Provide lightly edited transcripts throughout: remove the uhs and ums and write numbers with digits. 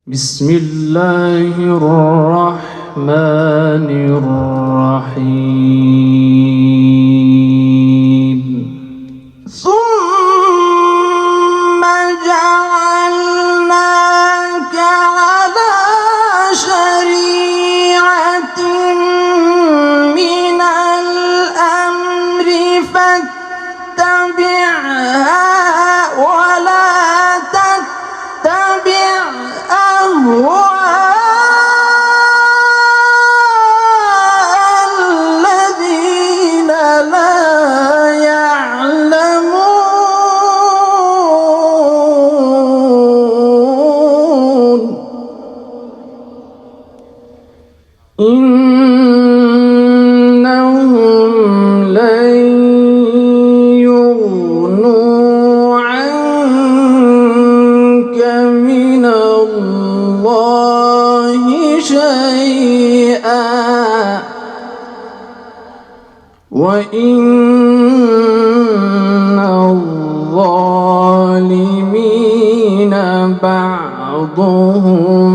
بسم الله الرحمن الرحيم ثم جعلناك على شريعة من الأمر فاتبعها ولا تتبع أهواء الذين لا يعلمون إنهم لن يغنوا عنك من الله شيئا وإن الظالمين بعضهم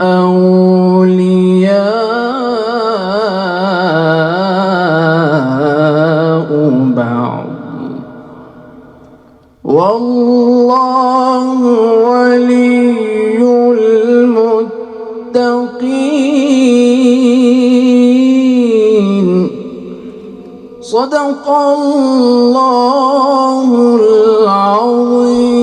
أولياء بعض والله ولي المتقين صدق الله العظيم.